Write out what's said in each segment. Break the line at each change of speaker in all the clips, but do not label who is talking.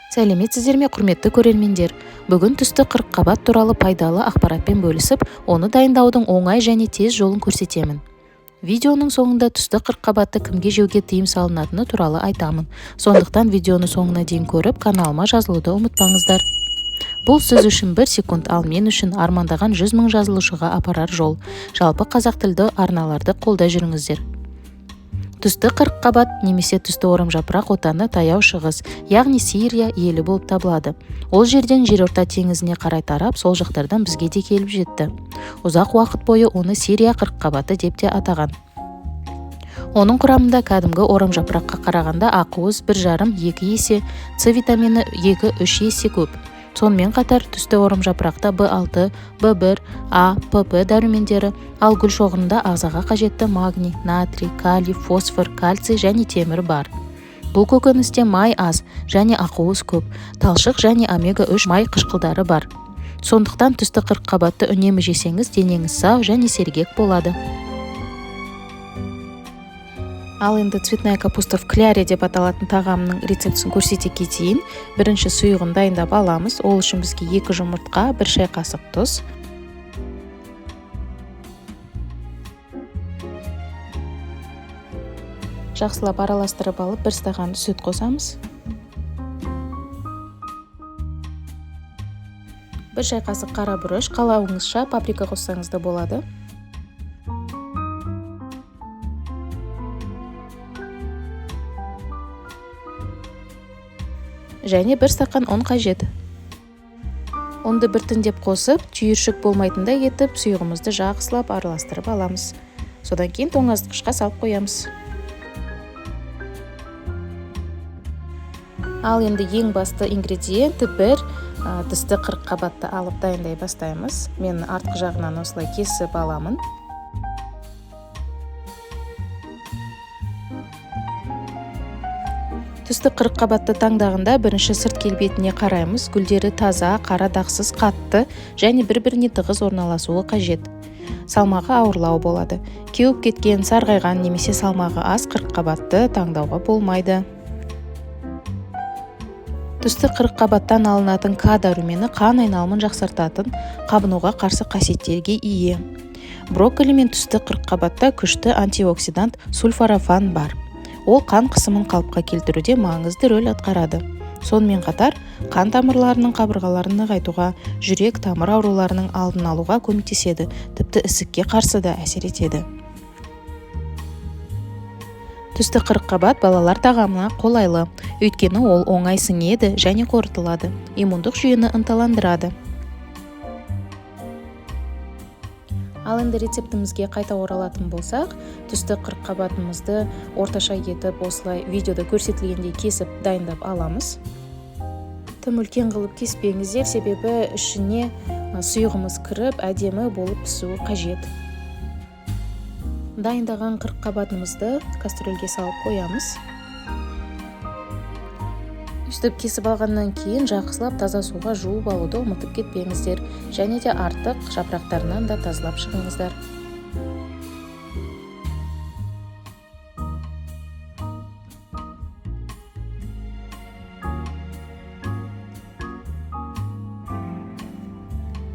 Сәлеметсіздер ме, құрметті көрермендер? Бүгін түсті қырыққабат туралы пайдалы ақпаратпен бөлісіп, оны дайындаудың оңай және тез жолын көрсетемін. Видеоның соңында түсті қырыққабатты кімге жеуге тыйым салынатыны туралы айтамын. Сондықтан видеоны соңына дейін көріп, каналыма жазылуды ұмытпаңыздар. Бұл сіз үшін 1 секунд, ал мен үшін армандаған 100 мың жазылушыға апарар жол. Жалпы қазақ тілді арналарды қолдай жүріңіздер. Түсті қырыққабат немесе түсті орамжапырақ отаны таяу шығыс, яғни Сирия елі болып табылады. Ол жерден Жерорта теңізіне қарай тарап, сол жақтардан бізге де келіп жетті. Ұзақ уақыт бойы оны Сирия қырыққабаты деп те атаған. Оның құрамында кәдімгі орамжапыраққа қарағанда ақуыз 1,5-2 есе, С витамині 2-3 есе көп. Сонымен қатар түсті орамжапырақта В6, В1, А, ПП дәрумендері, ал гүл шоғырында ағзаға қажетті магний, натрий, калий, фосфор, кальций және темір бар. Бұл көкөністе май аз және ақуыз көп, талшық және омега-3 май қышқылдары бар. Сондықтан түсті қырыққабатты үнемі жесеңіз, денеңіз сау және сергек болады. Ал енді цветная капуста в кляре деп аталатын тағамның рецептісін көрсете кетейін. Бірінші сұйығын дайындап аламыз. Ол үшін бізге 2 жұмыртқа, 1 шай қасық тұз, жақсылап араластырып алып 1 стақан сүт қосамыз. 1 шай қасық қара бұрыш, қалауыңызша паприка қоссаңыз да болады. Және 1 стақан ұн қажет. Ұнды біртіндеп қосып, түйіршік болмайтындай етіп, сұйығымызды жақсылап араластырып аламыз. Содан кейін тоңазытқышқа салып қоямыз. Ал енді ең басты ингредиенті 1 түсті қырыққабатты алып дайындай бастаймыз. Мен артқы жағынан осылай кесіп аламын. Түсті қырыққабатты таңдағында бірінші сырт келбетіне қараймыз. Гүлдері таза, қара дақсыз, қатты және бір-біріне тығыз орналасуы қажет. Салмағы ауырлау болады. Кеуіп кеткен, сарғайған немесе салмағы аз қырыққабатты таңдауға болмайды. Түсті қырыққабаттан алынатын К дәрумені қан айналымын жақсартатын, қабынуға қарсы қасиеттерге ие. Брокколи мен түсті қырыққабатта күшті антиоксидант сульфорафан бар. Ол қан қысымын қалыпқа келтіруде маңызды рөл атқарады. Сонымен қатар, қан тамырларының қабырғаларын нығайтуға, жүрек тамыр ауруларының алдын алуға көмектеседі, тіпті ісікке қарсы да әсер етеді. Түсті қырыққабат балалар тағамына қолайлы, өйткені ол оңай сіңеді және қорытылады, иммундық жүйені ынталандырады. Ал енді рецептімізге қайта оралатын болсақ, түсті қырыққабатымызды орташа етіп, осылай видеода көрсетілгендей кесіп дайындап аламыз. Тым үлкен қылып кеспеңіздер, себебі ішіне сұйығымыз кіріп, әдемі болып пісуі қажет. Дайындаған қырыққабатымызды кастрөлге салып қоямыз. Үстіп кесіп алғаннан кейін жақсылап таза суға жуып алуды ұмытып кетпеңіздер, және де артық жапырақтарынан да тазалап шығыңыздар.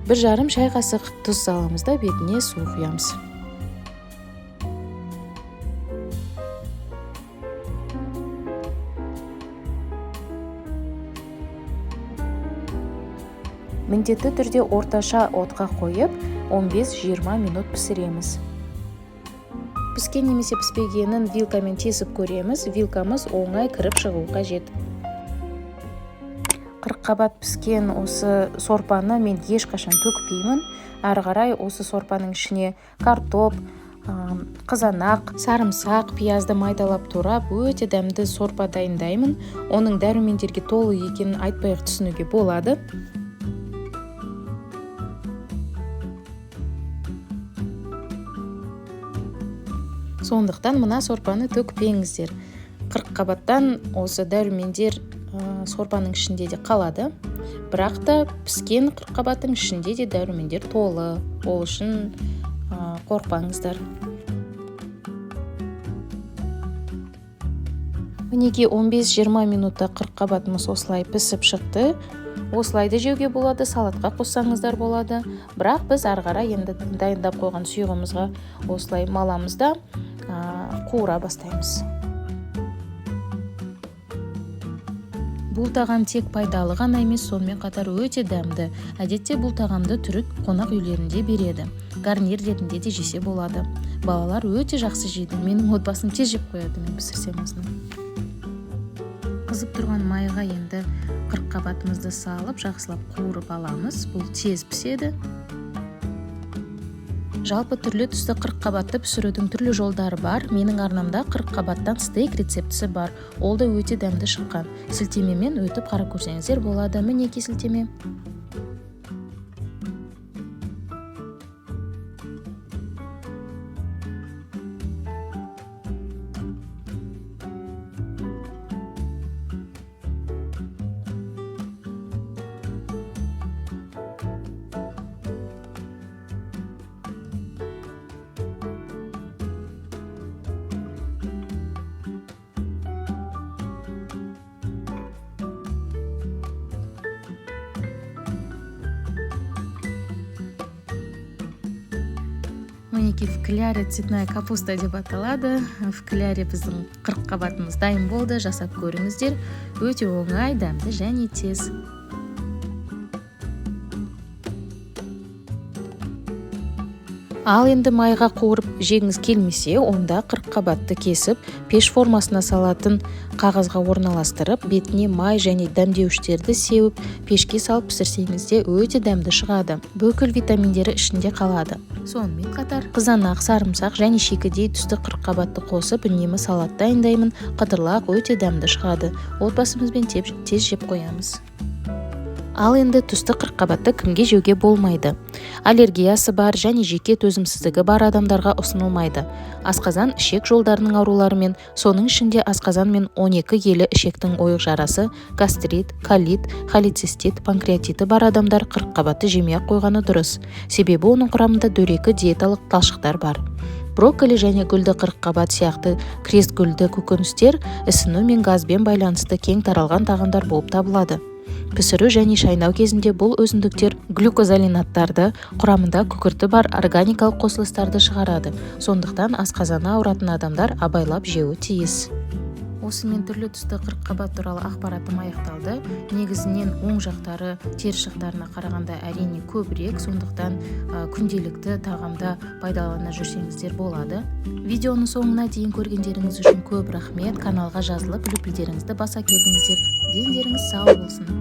Бір жарым шай қасық тұз саламыз да бетіне су құямыз. Міндетті түрде орташа отқа қойып, 15-20 минут пісіреміз. Піскен немесе піспегенін вилкамен тесіп көреміз. Вилкамыз оңай кіріп шығу қажет. Қырыққабат піскен осы сорпаны мен ешқашан төкпеймін. Әрі қарай осы сорпаның ішіне картоп, қызанақ, сарымсақ, пиязды майдалап турап, өте дәмді сорпа дайындаймын. Оның дәрумендерге толы екенін айтпай-ақ түсінуге болады. Сондықтан мына сорпаны төкпеңіздер. Қырыққабаттан осы дәрумендер сорпаның ішінде де қалады. Бірақ та піскен қырыққабаттың ішінде де дәрумендер толы. Ол үшін қорықпаңыздар. Мінекей 15-20 минутта қырыққабатымыз осылай пісіп шықты. Осылай да жеуге болады, салатқа қоссаңыздар болады. Бірақ біз ары қарай енді дайындап қойған сұйығымызға осылай маламыз да қуыра бастаймыз. Бұл тағам тек пайдалы ғана емес, сонымен қатар өте дәмді. Әдетте бұл тағамды түрік қонақ үйлерінде береді. Гарнир ретінде де жесе болады. Балалар өте жақсы жейді. Менің отбасым тез жеп қояды, мен пісірсем осыны. Қызып тұрған майға енді қырыққабатымызды салып, жақсылап қуырып аламыз. Бұл тез піседі. Жалпы түрлі түсті қырыққабатты пісірудің түрлі жолдары бар. Менің арнамда қырыққабаттан стейк рецептісі бар. Ол да өте дәмді шыққан. Сілтемемен өтіп қарап көрсеңіздер болады. Мінекей сілтеме. Мінекей в кляре цветная капуста деп аталады. В кляре біздің қырыққабатымыз дайын болды. Жасап көріңіздер. Өте оңай, дәмді және тез. Ал енді майға қуырып жегіңіз келмесе, онда қырыққабатты кесіп, пеш формасына салатын қағазға орналастырып, бетіне май және дәмдеуіштерді сеуіп, пешке салып пісірсеңізде өте дәмді шығады. Бүкіл витаминдері ішінде қалады. Сонымен қатар қызанақ, сарымсақ және шикідей түсті қырыққабатты қосып, үнемі салат дайындаймын. Қыдырлақ өте дәмді шығады. Отбасымызбен тез жеп қоямыз. Ал енді түсті қырыққабатты кімге жеуге болмайды? Аллергиясы бар және жеке төзімсіздігі бар адамдарға ұсынылмайды. Асқазан ішек жолдарының ауруларымен, соның ішінде асқазан мен 12 елі ішектің ойық жарасы, гастрит, колит, холецистит, панкреатиті бар адамдар қырыққабатты жемей қойғаны дұрыс. Себебі оның құрамында дөрекі диеталық талшықтар бар. Брокколи және гүлді қырыққабат сияқты крест гүлді көкөністер ісіну мен газбен байланысты кең таралған тағамдар болып табылады. Пісіру және шайнау кезінде бұл өсімдіктер глюкозалинаттарды, құрамында күкірті бар органикалық қосылыстарды шығарады. Сондықтан асқазаны ауыратын адамдар абайлап жеуі тиіс. Осымен түрлі түсті қырыққабат туралы ақпаратым аяқталды. Негізінен оң жақтары теріс жақтарына қарағанда әрине көбірек, сондықтан күнделікті тағамда пайдалана жүрсеңіздер болады. Видеоның соңына дейін көргендеріңіз үшін көп рахмет. Каналға жазылып, үлпілдеріңізді баса келдіңіздер. Дендеріңіз сау болсын.